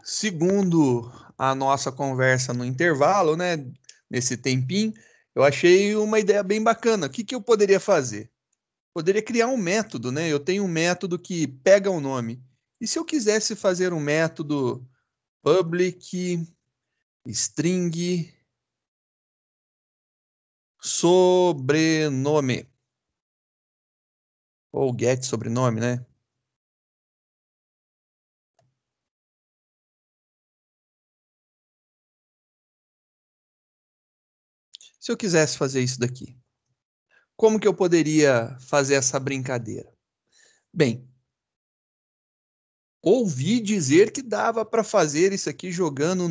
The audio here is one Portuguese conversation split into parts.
segundo a nossa conversa no intervalo, né, nesse tempinho, eu achei uma ideia bem bacana. O que que eu poderia fazer? Poderia criar um método, né? Eu tenho um método que pega o nome. E se eu quisesse fazer um método public string sobrenome ou get sobrenome, né? Se eu quisesse fazer isso daqui, como que eu poderia fazer essa brincadeira? Bem, ouvi dizer que dava para fazer isso aqui jogando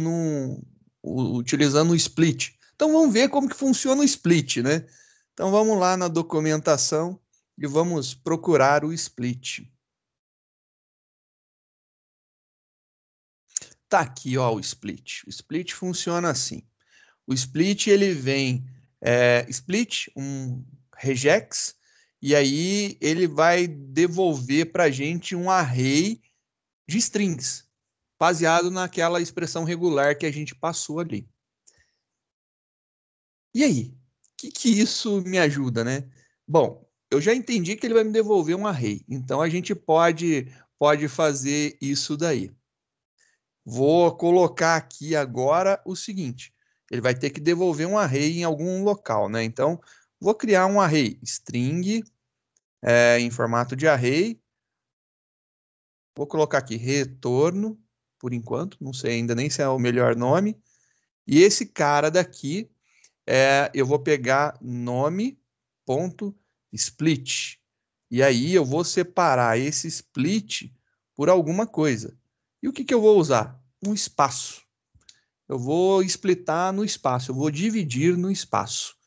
utilizando o split. Então vamos ver como que funciona o split, né? Então vamos lá na documentação e vamos procurar o split. Tá aqui, ó, o split. O split funciona assim. O split ele vem split, um regex, e aí ele vai devolver para a gente um array de strings, baseado naquela expressão regular que a gente passou ali. E aí? O que isso me ajuda, né? Bom, eu já entendi que ele vai me devolver um array, então a gente pode fazer isso daí. Vou colocar aqui agora o seguinte: ele vai ter que devolver um array em algum local, né? Então, vou criar um array string em formato de array. Vou colocar aqui retorno, por enquanto, não sei ainda nem se é o melhor nome. E esse cara daqui, eu vou pegar nome.split. E aí eu vou separar esse split por alguma coisa. E o que eu vou usar? Um espaço. Eu vou splitar no espaço, eu vou dividir no espaço,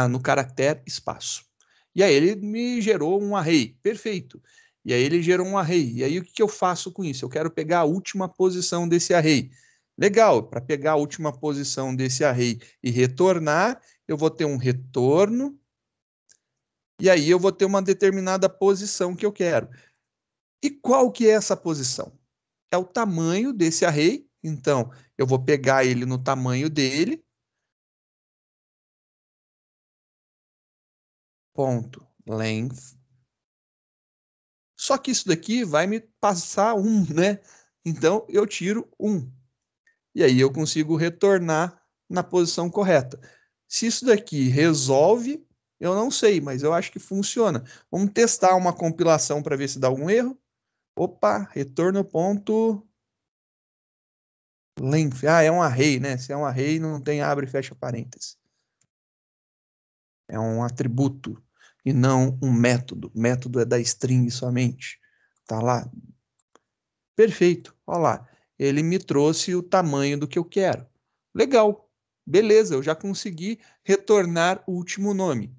no caractere espaço. E aí ele me gerou um array, perfeito. E aí ele gerou um array. E aí o que eu faço com isso? Eu quero pegar a última posição desse array. Legal, para pegar a última posição desse array e retornar, eu vou ter um retorno, e aí eu vou ter uma determinada posição que eu quero. E qual que é essa posição? É o tamanho desse array, então eu vou pegar ele no tamanho dele, ponto length. Só que isso daqui vai me passar né? Então eu tiro 1. E aí eu consigo retornar na posição correta. Se isso daqui resolve, eu não sei, mas eu acho que funciona. Vamos testar uma compilação para ver se dá algum erro. Opa, retorno ponto length. Ah, é um array, né? Se é um array, não tem abre e fecha parênteses. É um atributo e não um método. Método é da string somente. Tá lá. Perfeito. Olha lá. Ele me trouxe o tamanho do que eu quero. Legal. Beleza, eu já consegui retornar o último nome.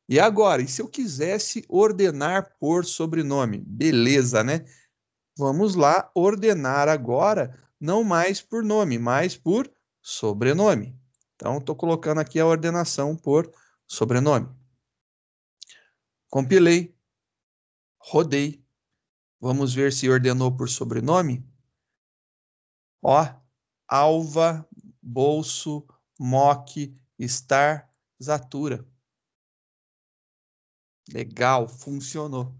E agora, e se eu quisesse ordenar por sobrenome? Beleza, né? Vamos lá ordenar agora, não mais por nome, mas por sobrenome. Então, estou colocando aqui a ordenação por sobrenome. Compilei, rodei. Vamos ver se ordenou por sobrenome. Ó, Alva, Bolso, Mock, Star, Zatura. Legal, funcionou.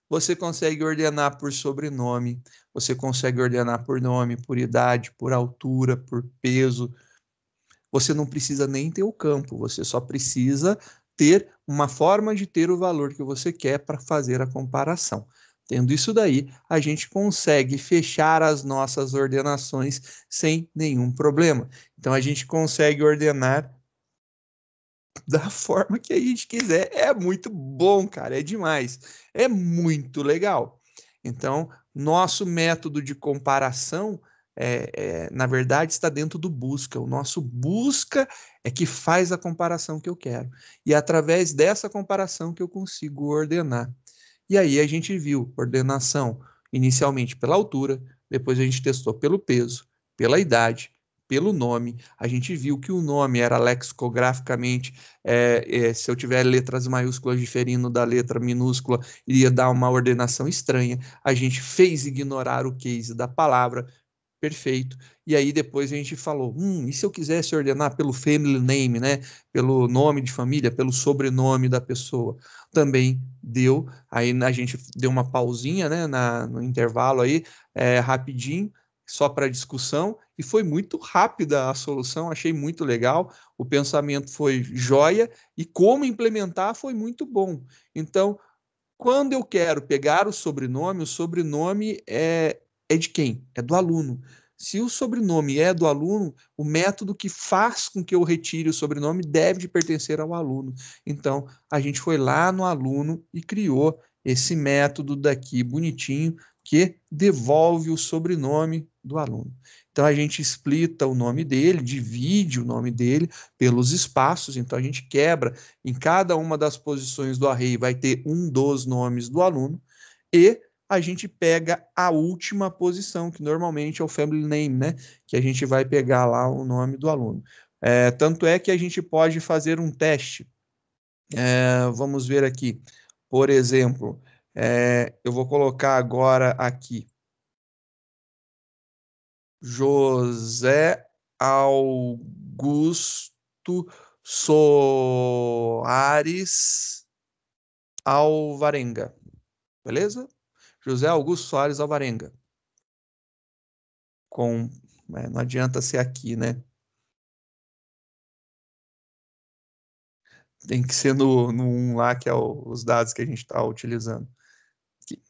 Você consegue ordenar por sobrenome, você consegue ordenar por nome, por idade, por altura, por peso. Você não precisa nem ter o campo, você só precisa ter uma forma de ter o valor que você quer para fazer a comparação. Tendo isso daí, a gente consegue fechar as nossas ordenações sem nenhum problema. Então, a gente consegue ordenar da forma que a gente quiser. É muito bom, cara, é demais. É muito legal. Então, nosso método de comparação, na verdade, está dentro do busca. O nosso busca é que faz a comparação que eu quero. E é através dessa comparação que eu consigo ordenar. E aí a gente viu ordenação inicialmente pela altura, depois a gente testou pelo peso, pela idade, pelo nome. A gente viu que o nome era lexicograficamente, se eu tiver letras maiúsculas diferindo da letra minúscula, iria dar uma ordenação estranha. A gente fez ignorar o case da palavra, Perfeito. E aí depois a gente falou, e se eu quisesse ordenar pelo family name, né? Pelo nome de família, pelo sobrenome da pessoa? Também deu. Aí a gente deu uma pausinha, né? No intervalo aí, rapidinho, só para discussão. E foi muito rápida a solução, achei muito legal. O pensamento foi joia e como implementar foi muito bom. Então, quando eu quero pegar o sobrenome é de quem? É do aluno. Se o sobrenome é do aluno, o método que faz com que eu retire o sobrenome deve de pertencer ao aluno. Então, a gente foi lá no aluno e criou esse método daqui bonitinho que devolve o sobrenome do aluno. Então, a gente explita o nome dele, divide o nome dele pelos espaços. Então, a gente quebra em cada uma das posições do array, vai ter um dos nomes do aluno e a gente pega a última posição, que normalmente é o family name, né? Que a gente vai pegar lá o nome do aluno. Tanto é que a gente pode fazer um teste. Vamos ver aqui. Por exemplo, eu vou colocar agora aqui José Augusto Soares Alvarenga. Beleza? José Augusto Soares Alvarenga. Não adianta ser aqui, né? Tem que ser no 1 lá, que é os dados que a gente está utilizando. Aqui.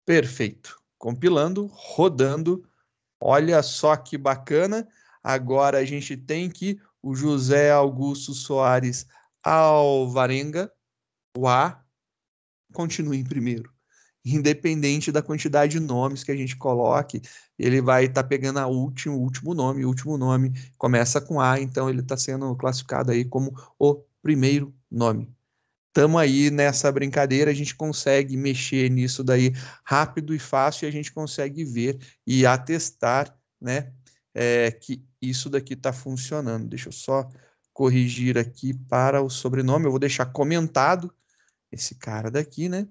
Perfeito. Compilando, rodando. Olha só que bacana. Agora a gente tem que o José Augusto Soares Alvarenga, o A, continue em primeiro. Independente da quantidade de nomes que a gente coloque, ele vai estar pegando o último nome. O último nome começa com A, então ele está sendo classificado aí como o primeiro nome. Estamos aí nessa brincadeira, a gente consegue mexer nisso daí rápido e fácil, e a gente consegue ver e atestar, né, que isso daqui está funcionando. Deixa eu só corrigir aqui para o sobrenome, eu vou deixar comentado esse cara daqui, né?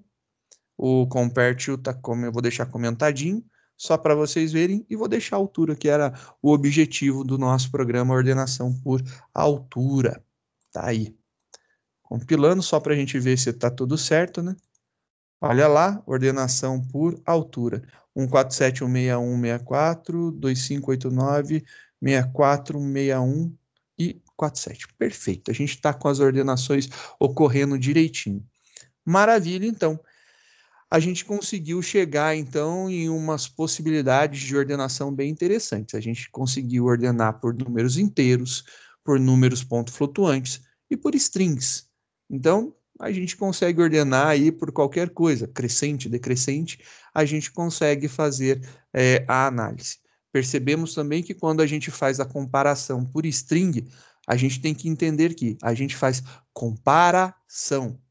O Compertil tá como eu vou deixar comentadinho, só para vocês verem, e vou deixar a altura, que era o objetivo do nosso programa Ordenação por Altura. Tá aí. Compilando só para a gente ver se tá tudo certo, né? Olha lá, ordenação por altura. 147.161.64, 2589, 6461 e 47. Perfeito. A gente está com as ordenações ocorrendo direitinho. Maravilha, então. A gente conseguiu chegar, então, em umas possibilidades de ordenação bem interessantes. A gente conseguiu ordenar por números inteiros, por números ponto flutuantes e por strings. Então, a gente consegue ordenar aí por qualquer coisa, crescente, decrescente, a gente consegue fazer a análise. Percebemos também que quando a gente faz a comparação por string, a gente tem que entender que a gente faz comparação.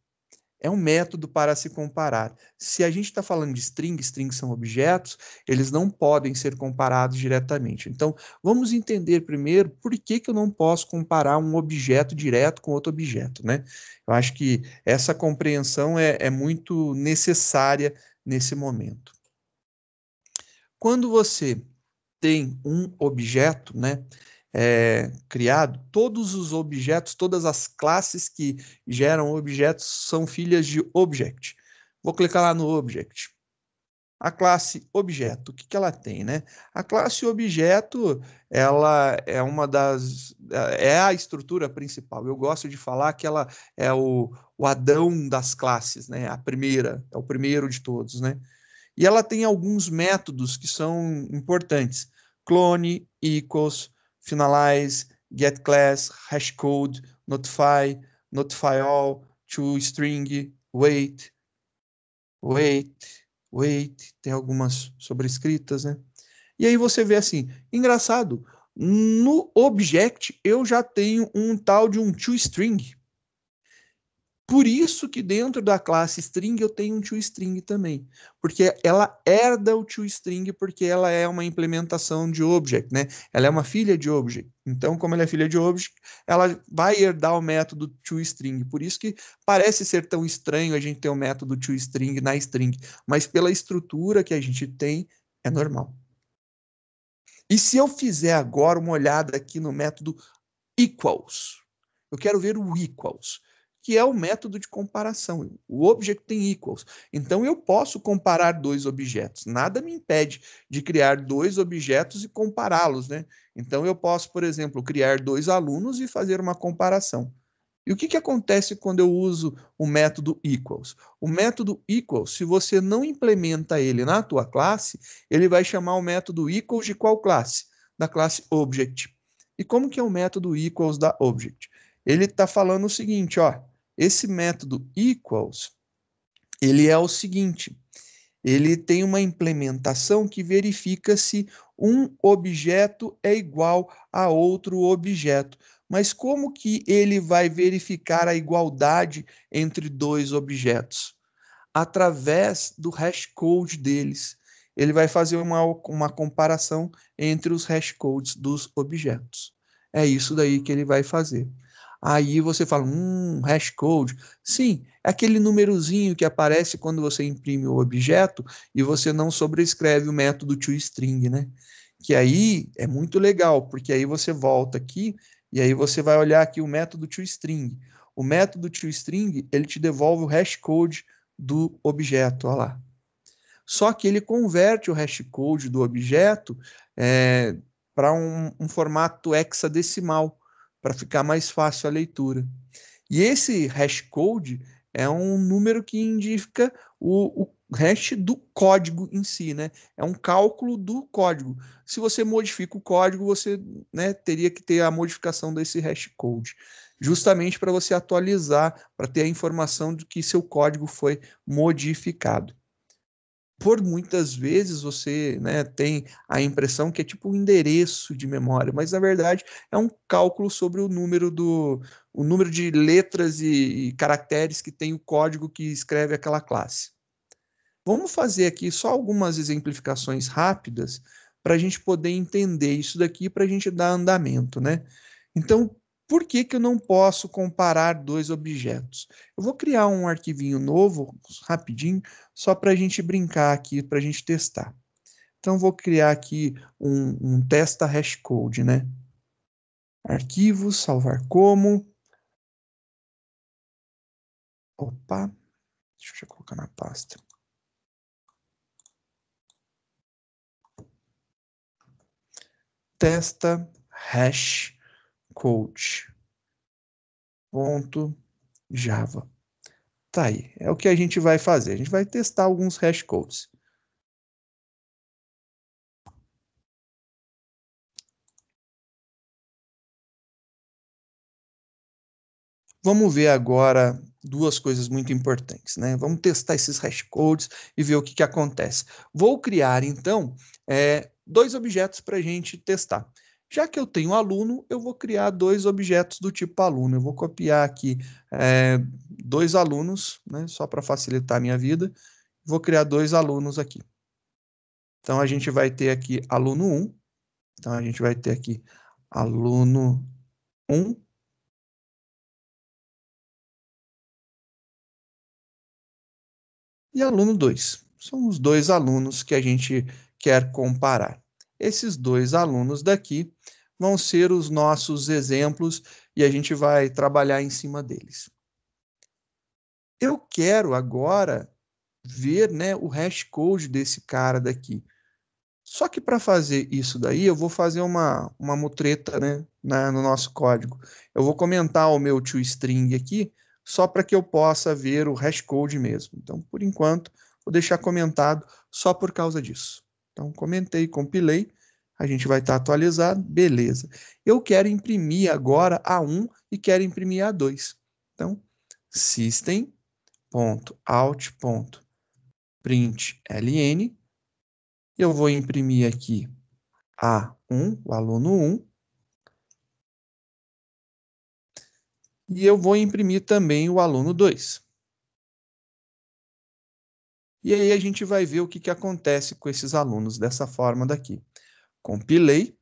É um método para se comparar. Se a gente está falando de strings são objetos, eles não podem ser comparados diretamente. Então, vamos entender primeiro por que eu não posso comparar um objeto direto com outro objeto, né? Eu acho que essa compreensão é muito necessária nesse momento. Quando você tem um objeto, né, criado, todos os objetos, todas as classes que geram objetos são filhas de object. Vou clicar lá no object. A classe objeto, o que ela tem, né? A classe objeto, ela é é a estrutura principal. Eu gosto de falar que ela é o Adão das classes, né? A primeira, é o primeiro de todos, né? E ela tem alguns métodos que são importantes. Clone, equals, finalize, getClass, hashcode, notify, notify all, toString, wait, tem algumas sobrescritas, né? E aí você vê assim, engraçado, no object eu já tenho um tal de um toString. Por isso que dentro da classe string eu tenho um toString também, porque ela herda o toString porque ela é uma implementação de object, né? Ela é uma filha de object. Então, como ela é filha de object, ela vai herdar o método toString. Por isso que parece ser tão estranho a gente ter o método toString na string, mas pela estrutura que a gente tem, é normal. E se eu fizer agora uma olhada aqui no método equals, eu quero ver o equals, que é o método de comparação. O object tem equals. Então, eu posso comparar dois objetos. Nada me impede de criar dois objetos e compará-los, né? Então, eu posso, por exemplo, criar dois alunos e fazer uma comparação. E o que acontece quando eu uso o método equals? O método equals, se você não implementa ele na tua classe, ele vai chamar o método equals de qual classe? Da classe object. E como que é o método equals da object? Ele está falando o seguinte, ó, esse método equals, ele é o seguinte, ele tem uma implementação que verifica se um objeto é igual a outro objeto. Mas como que ele vai verificar a igualdade entre dois objetos? Através do hashcode deles. Ele vai fazer uma comparação entre os hashcodes dos objetos. É isso daí que ele vai fazer. Aí você fala, hashcode. Sim, é aquele númerozinho que aparece quando você imprime o objeto e você não sobrescreve o método toString, né? Que aí é muito legal, porque aí você volta aqui e aí você vai olhar aqui o método toString. O método toString, ele te devolve o hashcode do objeto, olha lá. Só que ele converte o hashcode do objeto para um formato hexadecimal, para ficar mais fácil a leitura. E esse hashcode é um número que indica o hash do código em si, né? É um cálculo do código. Se você modifica o código, você, né, teria que ter a modificação desse hashcode, justamente para você atualizar, para ter a informação de que seu código foi modificado. Por muitas vezes você, né, tem a impressão que é tipo um endereço de memória, mas na verdade é um cálculo sobre o número de letras e caracteres que tem o código que escreve aquela classe. Vamos fazer aqui só algumas exemplificações rápidas para a gente poder entender isso daqui, para a gente dar andamento, né? Então, por que eu não posso comparar dois objetos? Eu vou criar um arquivinho novo, rapidinho, só para a gente brincar aqui, para a gente testar. Então, vou criar aqui um testa hashcode, né? Arquivos, salvar como. Opa, deixa eu já colocar na pasta. Testa hashcode. Java. Tá aí, é o que a gente vai fazer. A gente vai testar alguns hashcodes. Vamos ver agora duas coisas muito importantes, né? Vamos testar esses hashcodes e ver o que acontece. Vou criar, então, dois objetos para a gente testar. Já que eu tenho aluno, eu vou criar dois objetos do tipo aluno. Eu vou copiar aqui dois alunos, né? Só para facilitar a minha vida. Vou criar dois alunos aqui. Então, a gente vai ter aqui aluno 1. Então, a gente vai ter aqui aluno 1. E aluno 2. São os dois alunos que a gente quer comparar. Esses dois alunos daqui vão ser os nossos exemplos e a gente vai trabalhar em cima deles. Eu quero agora ver, né, o hashcode desse cara daqui. Só que para fazer isso daí, eu vou fazer uma mutreta, né, no nosso código. Eu vou comentar o meu toString aqui, só para que eu possa ver o hashcode mesmo. Então, por enquanto, vou deixar comentado só por causa disso. Então, comentei, compilei, a gente vai estar atualizado, beleza. Eu quero imprimir agora A1 e quero imprimir A2. Então, system.out.println, eu vou imprimir aqui A1, o aluno 1, e eu vou imprimir também o aluno 2. E aí a gente vai ver o que acontece com esses alunos dessa forma daqui. Compilei,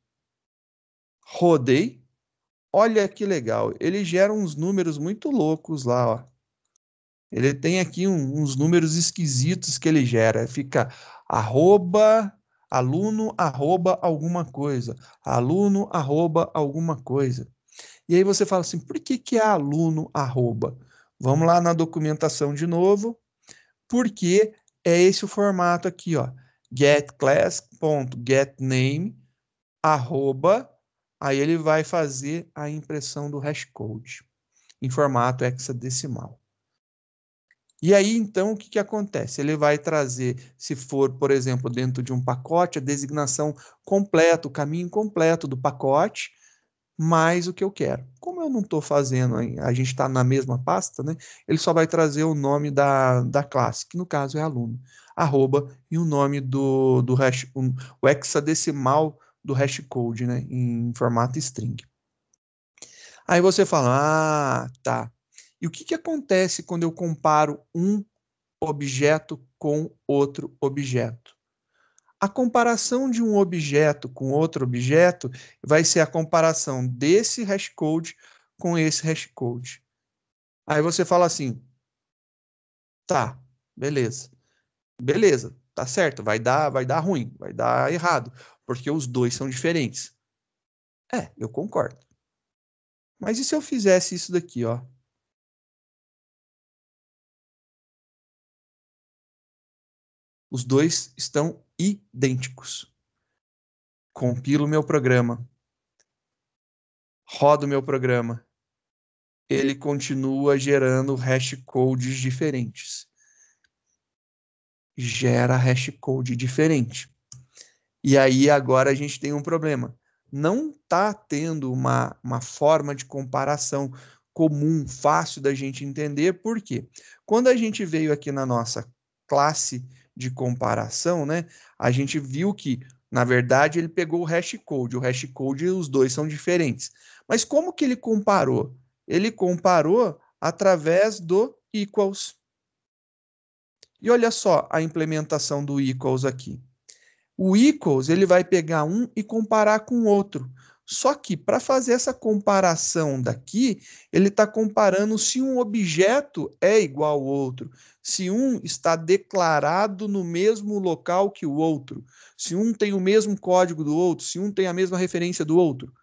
rodei, olha que legal, ele gera uns números muito loucos lá, ó. Ele tem aqui uns números esquisitos que ele gera, fica arroba, aluno arroba alguma coisa, aluno arroba alguma coisa. E aí você fala assim, por que é aluno arroba? Vamos lá na documentação de novo, porque é esse o formato aqui, ó. getClass.getName arroba, aí ele vai fazer a impressão do hashcode em formato hexadecimal. E aí, então, o que acontece? Ele vai trazer, se for, por exemplo, dentro de um pacote, a designação completa, o caminho completo do pacote, mais o que eu quero. Como eu não estou fazendo, a gente está na mesma pasta, né? Ele só vai trazer o nome da classe, que no caso é aluno, arroba, e o nome do hash, o hexadecimal do hashcode, né? Em formato string. Aí você fala, tá. E o que acontece quando eu comparo um objeto com outro objeto? A comparação de um objeto com outro objeto vai ser a comparação desse hashcode com esse hashcode. Aí você fala assim, tá, beleza. Beleza, tá certo, vai dar ruim, vai dar errado, porque os dois são diferentes. É, eu concordo. Mas e se eu fizesse isso daqui, ó? Os dois estão idênticos. Compilo o meu programa, rodo o meu programa, ele continua gerando hashcodes diferentes. Gera hashcode diferente. E aí agora a gente tem um problema. Não está tendo uma forma de comparação comum, fácil da gente entender, por quê? Quando a gente veio aqui na nossa classe de comparação, né, a gente viu que, na verdade, ele pegou o hashcode. O hashcode, os dois são diferentes. Mas como que ele comparou? Ele comparou através do equals. E olha só a implementação do equals aqui. O equals, ele vai pegar um e comparar com o outro. Só que, para fazer essa comparação daqui, ele está comparando se um objeto é igual ao outro, se um está declarado no mesmo local que o outro, se um tem o mesmo código do outro, se um tem a mesma referência do outro.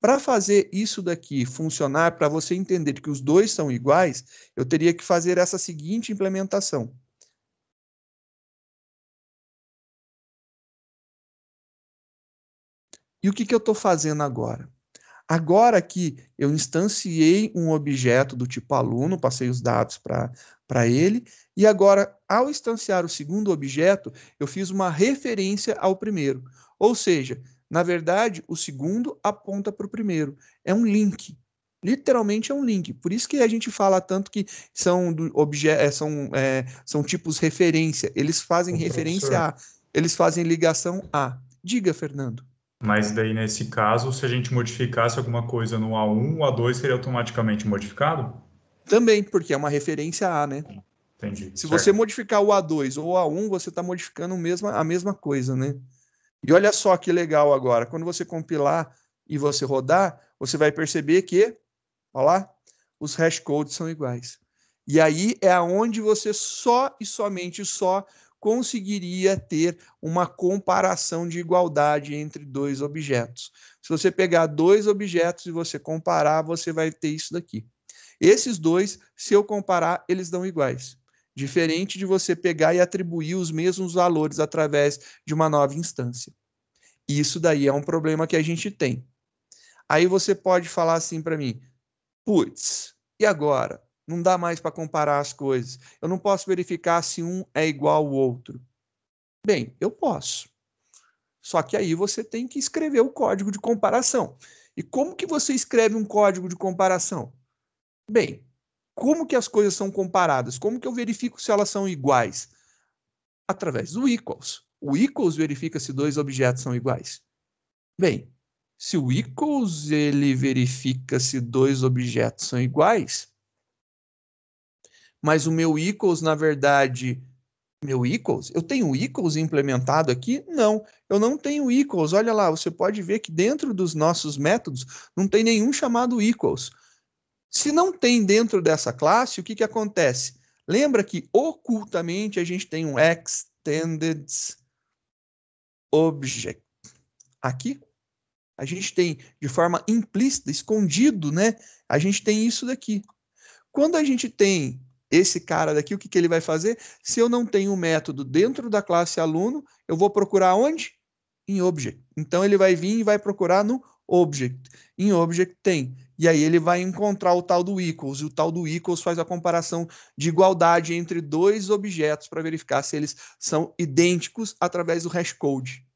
Para fazer isso daqui funcionar, para você entender que os dois são iguais, eu teria que fazer essa seguinte implementação. E o que eu estou fazendo agora? Agora que eu instanciei um objeto do tipo aluno, passei os dados para ele, e agora, ao instanciar o segundo objeto, eu fiz uma referência ao primeiro. Ou seja, na verdade, o segundo aponta para o primeiro. É um link. Literalmente é um link. Por isso que a gente fala tanto que são tipos referência. Eles fazem referência a, eles fazem ligação a. Diga, Fernando. Mas daí, nesse caso, se a gente modificasse alguma coisa no A1, o A2 seria automaticamente modificado? Também, porque é uma referência a, né? Entendi, Se você certo. modificar o A2 ou o A1, você está modificando a mesma coisa, né? E olha só que legal agora. Quando você compilar e você rodar, você vai perceber que, olha lá, os hashcodes são iguais. E aí é aonde você só e somente só conseguiria ter uma comparação de igualdade entre dois objetos. Se você pegar dois objetos e você comparar, você vai ter isso daqui. Esses dois, se eu comparar, eles dão iguais. Diferente de você pegar e atribuir os mesmos valores através de uma nova instância. Isso daí é um problema que a gente tem. Aí você pode falar assim para mim, putz, e agora? Não dá mais para comparar as coisas. Eu não posso verificar se um é igual ao outro. Bem, eu posso. Só que aí você tem que escrever o código de comparação. E como que você escreve um código de comparação? Bem, como que as coisas são comparadas? Como que eu verifico se elas são iguais? Através do equals. O equals verifica se dois objetos são iguais. Bem, se o equals ele verifica se dois objetos são iguais, mas o meu equals, na verdade, meu equals, eu tenho equals implementado aqui? Não, eu não tenho equals. Olha lá, você pode ver que dentro dos nossos métodos não tem nenhum chamado equals. Se não tem dentro dessa classe, o que acontece? Lembra que ocultamente a gente tem um extended object. Aqui, a gente tem de forma implícita, escondido, né? A gente tem isso daqui. Quando a gente tem esse cara daqui, o que ele vai fazer? Se eu não tenho um método dentro da classe aluno, eu vou procurar onde? Em object. Então, ele vai vir e vai procurar no object. Em object tem. E aí ele vai encontrar o tal do equals. E o tal do equals faz a comparação de igualdade entre dois objetos para verificar se eles são idênticos através do hashcode.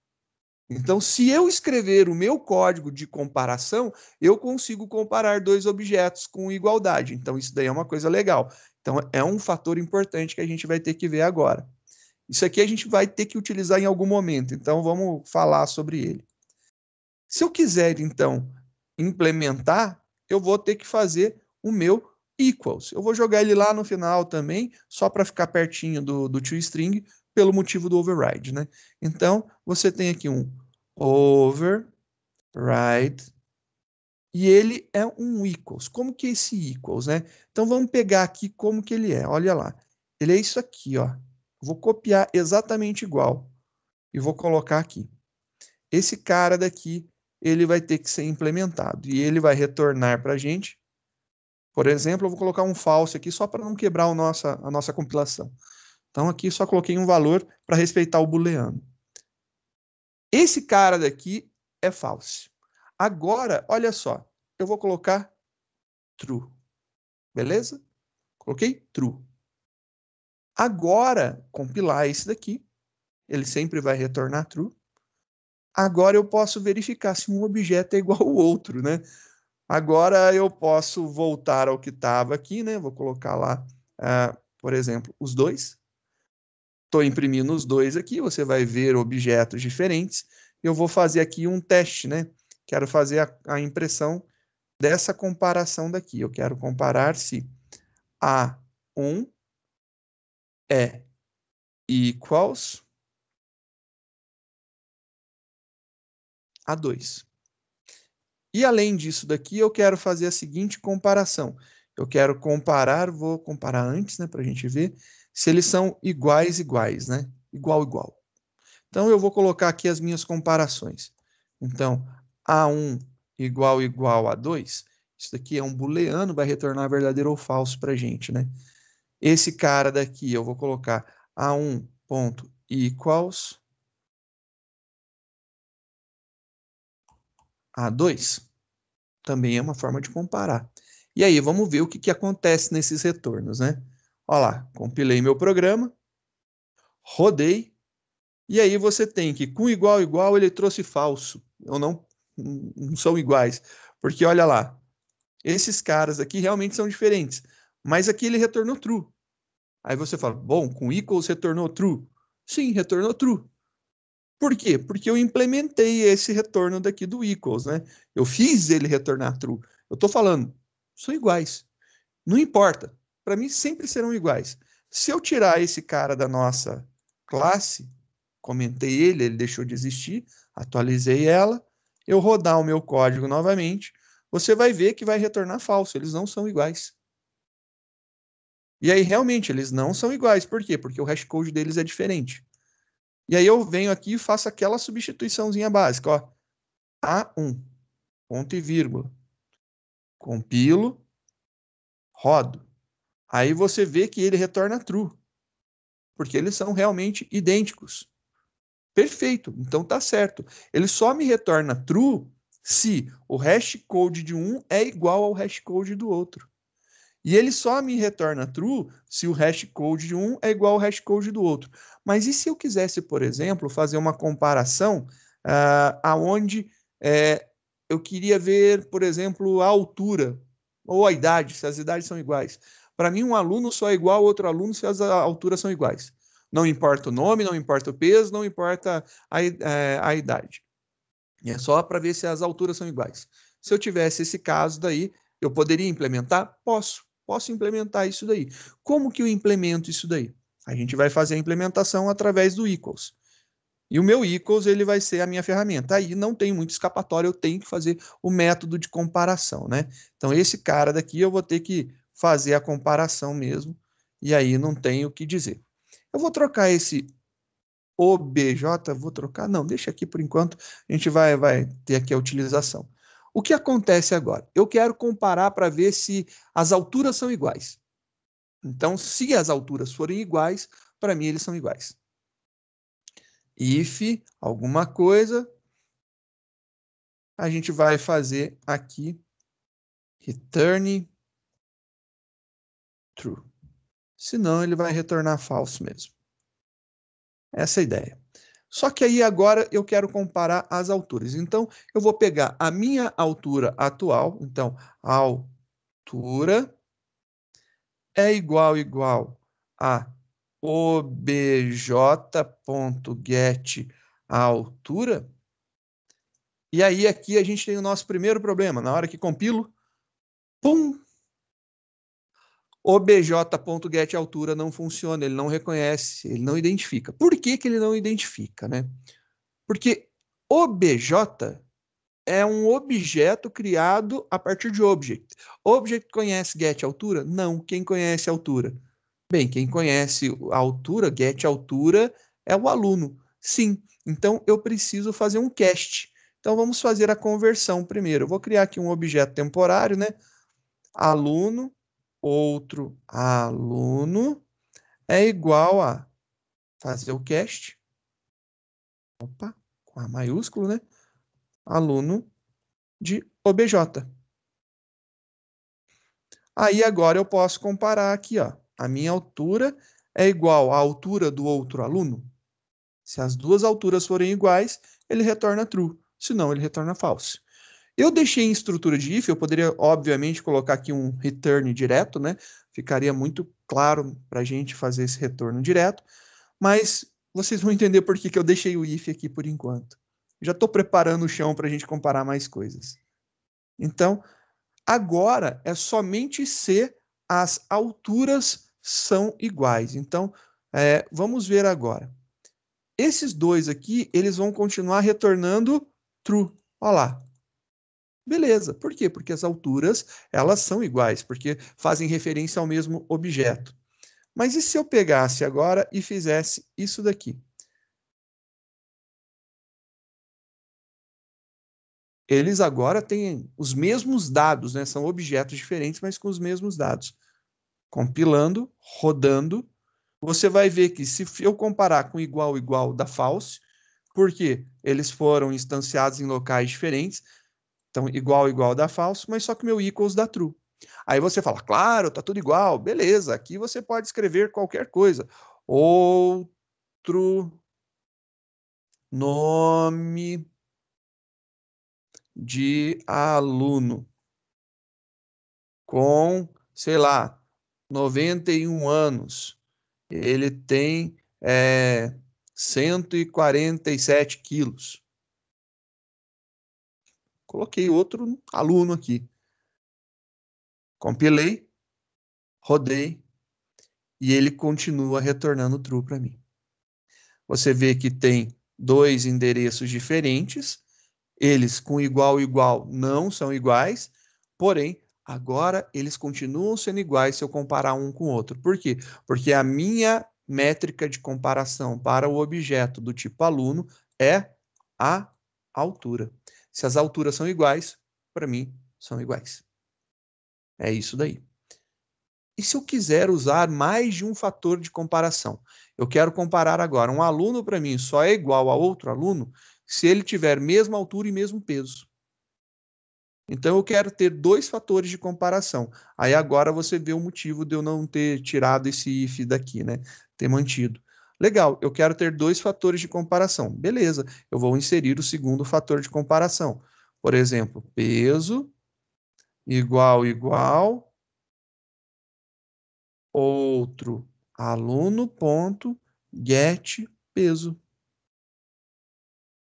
Então, se eu escrever o meu código de comparação, eu consigo comparar dois objetos com igualdade. Então, isso daí é uma coisa legal. Então, é um fator importante que a gente vai ter que ver agora. Isso aqui a gente vai ter que utilizar em algum momento. Então, vamos falar sobre ele. Se eu quiser, então, implementar, eu vou ter que fazer o meu equals. Eu vou jogar ele lá no final também, só para ficar pertinho do toString, pelo motivo do override, né? Então, você tem aqui um override, e ele é um equals. Como que é esse equals, né? Então, vamos pegar aqui como que ele é. Olha lá. Ele é isso aqui, ó. Vou copiar exatamente igual e vou colocar aqui. Esse cara daqui, ele vai ter que ser implementado e ele vai retornar para a gente. Por exemplo, eu vou colocar um false aqui só para não quebrar a nossa compilação. Então, aqui só coloquei um valor para respeitar o booleano. Esse cara daqui é false. Agora, olha só, eu vou colocar true. Beleza? Coloquei true. Agora, compilar esse daqui, ele sempre vai retornar true. Agora eu posso verificar se um objeto é igual ao outro, né? Agora eu posso voltar ao que estava aqui, né? Vou colocar lá, por exemplo, os dois. Estou imprimindo os dois aqui, você vai ver objetos diferentes. Eu vou fazer aqui um teste, né? Quero fazer a impressão dessa comparação daqui. Eu quero comparar se A1 é equals A2. E além disso daqui, eu quero fazer a seguinte comparação. Eu quero comparar, vou comparar antes, né, para a gente ver se eles são iguais, né? Igual, igual. Então, eu vou colocar aqui as minhas comparações. Então, A1 igual, igual a 2. Isso daqui é um booleano, vai retornar verdadeiro ou falso para a gente, né? Esse cara daqui, eu vou colocar A1.equals A2. Também é uma forma de comparar. E aí, vamos ver o que acontece nesses retornos, né? Olha lá, compilei meu programa, rodei, e aí você tem que, com igual, igual, ele trouxe falso. Ou não são iguais. Porque, olha lá, esses caras aqui realmente são diferentes. Mas aqui ele retornou true. Aí você fala, bom, com equals retornou true. Sim, retornou true. Por quê? Porque eu implementei esse retorno daqui do equals, né? Eu fiz ele retornar true. Eu estou falando, são iguais. Não importa. Para mim, sempre serão iguais. Se eu tirar esse cara da nossa classe, comentei ele deixou de existir, atualizei ela, eu rodar o meu código novamente, você vai ver que vai retornar falso. Eles não são iguais. E aí, realmente, eles não são iguais. Por quê? Porque o hashcode deles é diferente. E aí eu venho aqui e faço aquela substituiçãozinha básica, ó. A1, ponto e vírgula. Compilo, rodo. Aí você vê que ele retorna true, porque eles são realmente idênticos. Perfeito, então tá certo. Ele só me retorna true se o hashcode de um é igual ao hashcode do outro. E ele só me retorna true se o hashcode de um é igual ao hashcode do outro. Mas e se eu quisesse, por exemplo, fazer uma comparação aonde eu queria ver, por exemplo, a altura ou a idade, se as idades são iguais. Para mim, um aluno só é igual ao outro aluno se as alturas são iguais. Não importa o nome, não importa o peso, não importa a idade. E é só para ver se as alturas são iguais. Se eu tivesse esse caso daí, eu poderia implementar? Posso implementar isso daí. Como que eu implemento isso daí? A gente vai fazer a implementação através do equals. E o meu equals, ele vai ser a minha ferramenta. Aí não tem muito escapatório, eu tenho que fazer o método de comparação, né? Então, esse cara daqui eu vou ter que fazer a comparação mesmo, e aí não tem o que dizer. Eu vou trocar esse OBJ, vou trocar? Não, deixa aqui por enquanto, a gente vai ter aqui a utilização. O que acontece agora? Eu quero comparar para ver se as alturas são iguais. Então, se as alturas forem iguais, para mim eles são iguais. If alguma coisa, a gente vai fazer aqui return true. Senão ele vai retornar false mesmo. Essa é a ideia. Só que aí agora eu quero comparar as alturas. Então, eu vou pegar a minha altura atual. Então, a altura é igual a obj.get a altura. E aí aqui a gente tem o nosso primeiro problema. Na hora que compilo, pum! obj.getAltura não funciona, ele não reconhece, ele não identifica. Por que que ele não identifica, né? Porque obj é um objeto criado a partir de object. Object conhece getAltura? Não. Quem conhece a altura? Bem, quem conhece a altura, getAltura, é o aluno. Sim. Então, eu preciso fazer um cast. Então, vamos fazer a conversão primeiro. Eu vou criar aqui um objeto temporário, né? Aluno, outro aluno, é igual a fazer o cast. Opa, com A maiúsculo, né? Aluno de obj. Aí agora eu posso comparar aqui, ó. A minha altura é igual à altura do outro aluno. Se as duas alturas forem iguais, ele retorna true. Senão, ele retorna false. Eu deixei em estrutura de if, eu poderia, obviamente, colocar aqui um return direto, né? Ficaria muito claro para a gente fazer esse retorno direto, mas vocês vão entender por que eu deixei o if aqui por enquanto. Já estou preparando o chão para a gente comparar mais coisas. Então, agora é somente se as alturas são iguais. Então, vamos ver agora. Esses dois aqui, eles vão continuar retornando true. Olha lá. Beleza. Por quê? Porque as alturas, elas são iguais, porque fazem referência ao mesmo objeto. Mas e se eu pegasse agora e fizesse isso daqui? Eles agora têm os mesmos dados, né? São objetos diferentes, mas com os mesmos dados. Compilando, rodando, você vai ver que se eu comparar com igual da false, porque eles foram instanciados em locais diferentes, então igual da false, mas só que meu equals da true. Aí você fala, claro, tá tudo igual, beleza, aqui você pode escrever qualquer coisa. Outro nome de aluno com, sei lá, 91 anos. Ele tem 147 quilos. Coloquei outro aluno aqui. Compilei, rodei, e ele continua retornando true para mim. Você vê que tem dois endereços diferentes, eles com igual não são iguais, porém, agora eles continuam sendo iguais se eu comparar um com o outro. Por quê? Porque a minha métrica de comparação para o objeto do tipo aluno é a altura. Se as alturas são iguais, para mim, são iguais. É isso daí. E se eu quiser usar mais de um fator de comparação? Eu quero comparar agora. Um aluno, para mim, só é igual a outro aluno se ele tiver mesma altura e mesmo peso. Então, eu quero ter dois fatores de comparação. Aí, agora, você vê o motivo de eu não ter tirado esse if daqui, né? Ter mantido. Legal, eu quero ter dois fatores de comparação. Beleza, eu vou inserir o segundo fator de comparação. Por exemplo, peso igual outro aluno.get peso.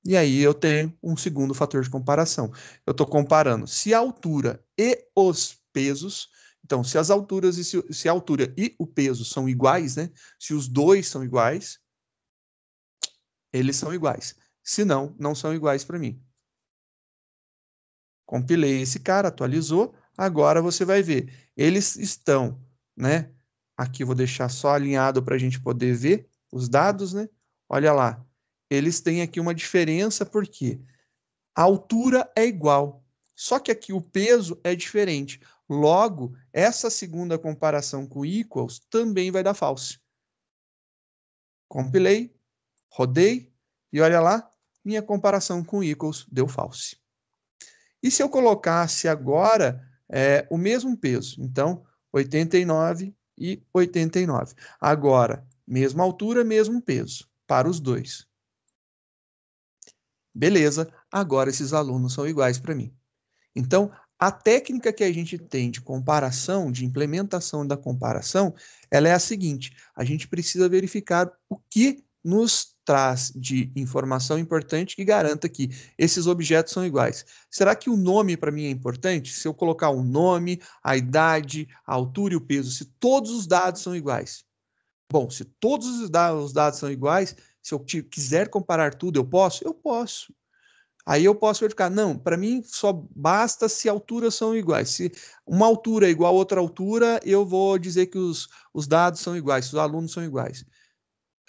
E aí eu tenho um segundo fator de comparação. Eu estou comparando se a altura e os pesos. Então, se as alturas e se a altura e o peso são iguais, né? Se os dois são iguais, eles são iguais. Se não, não são iguais para mim. Compilei esse cara, atualizou. Agora você vai ver. Eles estão, né? Aqui eu vou deixar só alinhado para a gente poder ver os dados, né? olha lá, eles têm aqui uma diferença porque a altura é igual, só que aqui o peso é diferente. Logo, essa segunda comparação com equals também vai dar false. Compilei, rodei e olha lá, minha comparação com equals deu false. E se eu colocasse agora o mesmo peso? Então, 89 e 89. Agora, mesma altura, mesmo peso, para os dois. Beleza, agora esses alunos são iguais para mim. Então, a técnica que a gente tem de comparação, de implementação da comparação, ela é a seguinte: a gente precisa verificar o que nos traz de informação importante que garanta que esses objetos são iguais. Será que o nome para mim é importante? Se eu colocar o nome, a idade, a altura e o peso, se todos os dados são iguais. Bom, se todos os dados são iguais, se eu quiser comparar tudo, eu posso? Eu posso. Aí eu posso verificar, não, para mim só basta se alturas são iguais. Se uma altura é igual a outra altura, eu vou dizer que os dados são iguais, os alunos são iguais.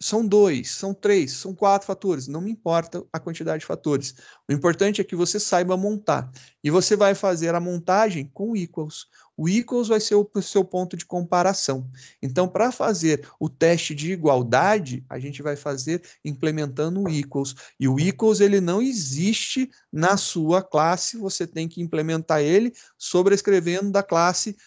São 2, são 3, são 4 fatores, não me importa a quantidade de fatores. O importante é que você saiba montar. E você vai fazer a montagem com o equals. O equals vai ser o seu ponto de comparação. Então, para fazer o teste de igualdade, a gente vai fazer implementando o equals. E o equals ele não existe na sua classe, você tem que implementar ele sobrescrevendo da classe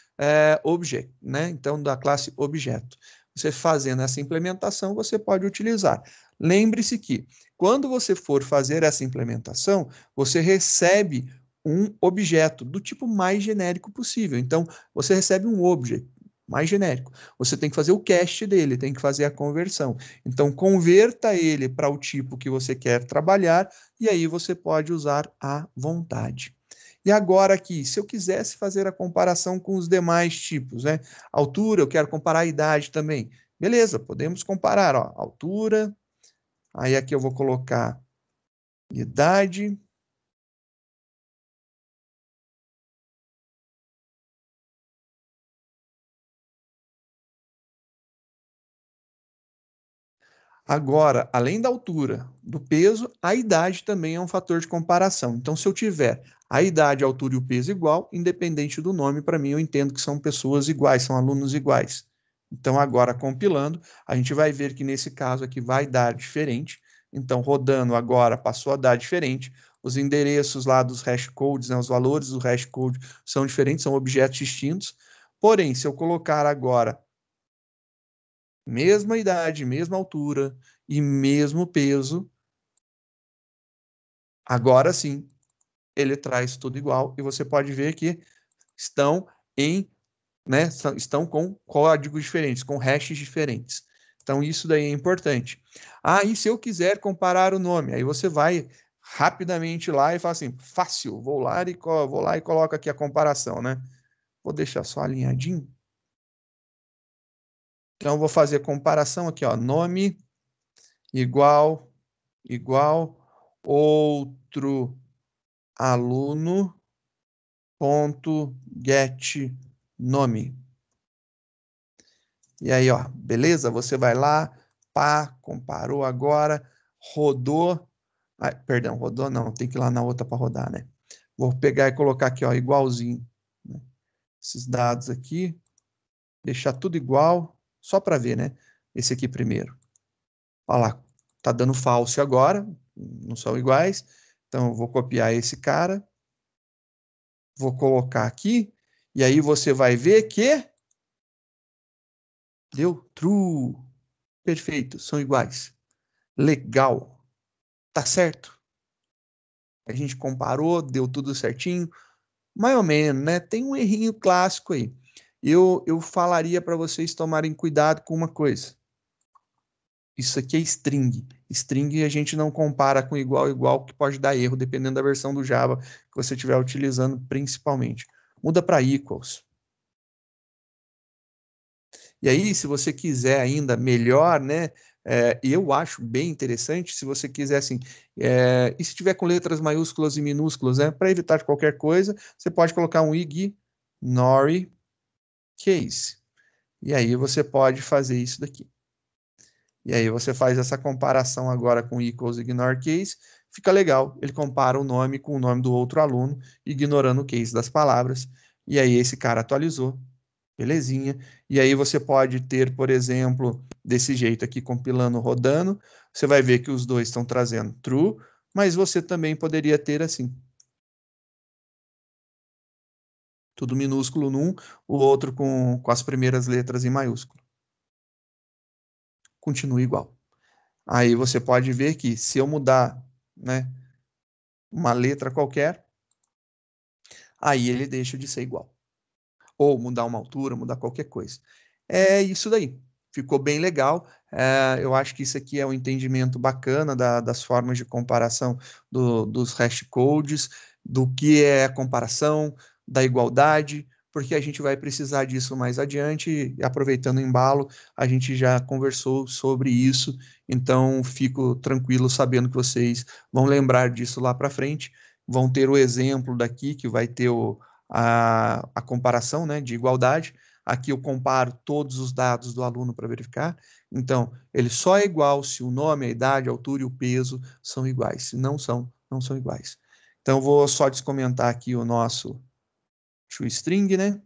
object, né? Então, da classe objeto. Você fazendo essa implementação, você pode utilizar. Lembre-se que, quando você for fazer essa implementação, você recebe um objeto do tipo mais genérico possível. Então, você recebe um object mais genérico. Você tem que fazer o cast dele, tem que fazer a conversão. Então, converta ele para o tipo que você quer trabalhar e aí você pode usar à vontade. E agora aqui, se eu quisesse fazer a comparação com os demais tipos, né? Altura, eu quero comparar a idade também. Beleza, podemos comparar, ó, altura. Aí aqui eu vou colocar idade. Agora, além da altura, do peso, a idade também é um fator de comparação. Então, se eu tiver a idade, a altura e o peso igual, independente do nome, para mim eu entendo que são pessoas iguais, são alunos iguais. Então, agora compilando, a gente vai ver que nesse caso aqui vai dar diferente. Então, rodando agora, passou a dar diferente. Os endereços lá dos hash codes, né, os valores do hash code são diferentes, são objetos distintos. Porém, se eu colocar agora mesma idade, mesma altura e mesmo peso, agora sim ele traz tudo igual e você pode ver que estão em, né, estão com códigos diferentes, com hashes diferentes. Então isso daí é importante. Ah, e se eu quiser comparar o nome, aí você vai rapidamente lá e fala assim, fácil, vou lá e coloco aqui a comparação, né? Vou deixar só alinhadinho. Então eu vou fazer a comparação aqui, ó, nome igual outro aluno ponto get nome. E aí, ó, beleza? Você vai lá, pá, comparou agora, rodou. Ah, perdão, rodou não, tem que ir lá na outra para rodar, né? Vou pegar e colocar aqui, ó, igualzinho, né? Esses dados aqui, deixar tudo igual, só para ver, né? Esse aqui primeiro. Olha lá, tá dando false agora, não são iguais. Então, eu vou copiar esse cara, vou colocar aqui, e aí você vai ver que deu true. Perfeito, são iguais. Legal. Tá certo. A gente comparou, deu tudo certinho. Mais ou menos, né? Tem um errinho clássico aí. Eu falaria para vocês tomarem cuidado com uma coisa. Isso aqui é string. String a gente não compara com igual, que pode dar erro, dependendo da versão do Java que você estiver utilizando principalmente. Muda para equals. E aí, se você quiser ainda melhor, né? Eu acho bem interessante, se você quiser assim, e se tiver com letras maiúsculas e minúsculas, né? Para evitar qualquer coisa, você pode colocar um ignore case. E aí você pode fazer isso daqui. E aí você faz essa comparação agora com equals ignore case, fica legal. Ele compara o nome com o nome do outro aluno, ignorando o case das palavras. E aí esse cara atualizou. Belezinha. E aí você pode ter, por exemplo, desse jeito aqui, compilando, rodando. Você vai ver que os dois estão trazendo true, mas você também poderia ter assim. Tudo minúsculo num, o outro com as primeiras letras em maiúsculo. Continua igual. Aí você pode ver que se eu mudar, né, uma letra qualquer, aí ele deixa de ser igual. Ou mudar uma altura, mudar qualquer coisa. É isso daí. Ficou bem legal. Eu acho que isso aqui é um entendimento bacana das formas de comparação dos hashcodes, do que é a comparação, da igualdade, porque a gente vai precisar disso mais adiante. E aproveitando o embalo, a gente já conversou sobre isso, então fico tranquilo sabendo que vocês vão lembrar disso lá para frente. Vão ter o exemplo daqui, que vai ter a comparação, né, de igualdade. Aqui eu comparo todos os dados do aluno para verificar. Então, ele só é igual se o nome, a idade, a altura e o peso são iguais. Se não são, não são iguais. Então, eu vou só descomentar aqui o nosso toString, né?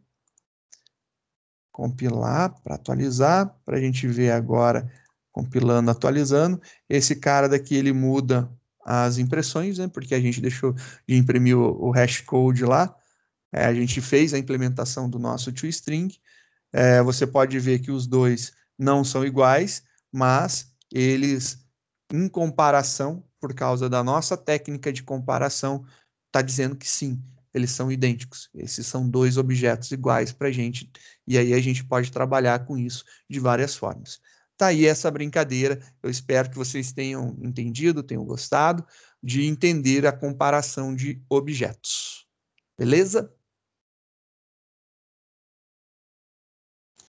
Compilar para atualizar, para a gente ver agora, compilando, atualizando. Esse cara daqui, ele muda as impressões, né? Porque a gente deixou de imprimir o hashcode lá. A gente fez a implementação do nosso toString. Você pode ver que os dois não são iguais, mas eles, em comparação, por causa da nossa técnica de comparação, está dizendo que sim, eles são idênticos. Esses são dois objetos iguais para a gente, e aí a gente pode trabalhar com isso de várias formas. Tá aí essa brincadeira. Eu espero que vocês tenham entendido, tenham gostado de entender a comparação de objetos. Beleza?